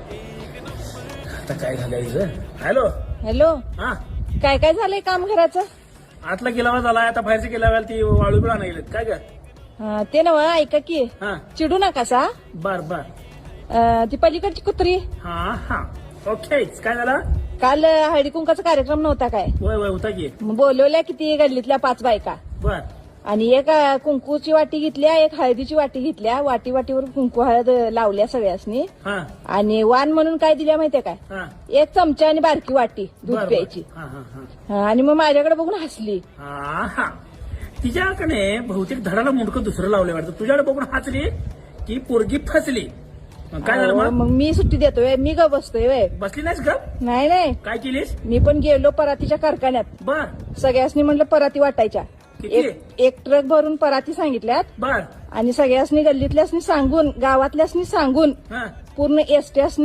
आता काय झालंय? हॅलो. हॅलो. हा, काय काय झालंय काम घराचं? आतला गेला झालाय, आता बाहेरचं गेल्या ती वाळू बिळा नाही गेलेत काय ग? ते नव ऐका की, हा, चिडू नका सा. बर बर. ती पलीकडची कुत्री हा हा, ओके. काय झालं? काल हळदी कुंकाचा कार्यक्रम नव्हता काय? वय वय होता की. मग बोलवल्या किती गल्लीतल्या 5 बायका, बर. आणि एक कुंकूची वाटी घेतल्या, एक हळदीची वाटी घेतल्या. वाटी वाटीवर कुंकू हळद लावल्या सगळ्यासनी. हा आणि वाण म्हणून काय दिल्या माहितीये काय? हा, एक चमचा आणि बारकी वाटी दूध बर, बर. प्यायची. हा हा हा आणि मग माझ्याकडे बघून हसली. हा हा. तिच्याकडे बहुतेक धडाला मुंडकं दुसरं लावलं वाटतं. तुझ्याकडे बघून हसली की पोरगी फसली. मग काय झालं? अहो, मग मी सुट्टी देतोय, मी ग बसतोय व्हय. बसली नाहीस का? नाही नाही, काय केलीस? मी पण गेलो परातीच्या कारखान्यात. बर. सगळ्यासनी म्हणलं पराती वाटायच्या. किती? एक ट्रक भरून पराती सांगितल्यात. बर. आणि सगळ्यासनी गल्लीतल्यासनी सांगून, गावातल्यासनी सांगून, हा. पूर्ण एसट्यासनी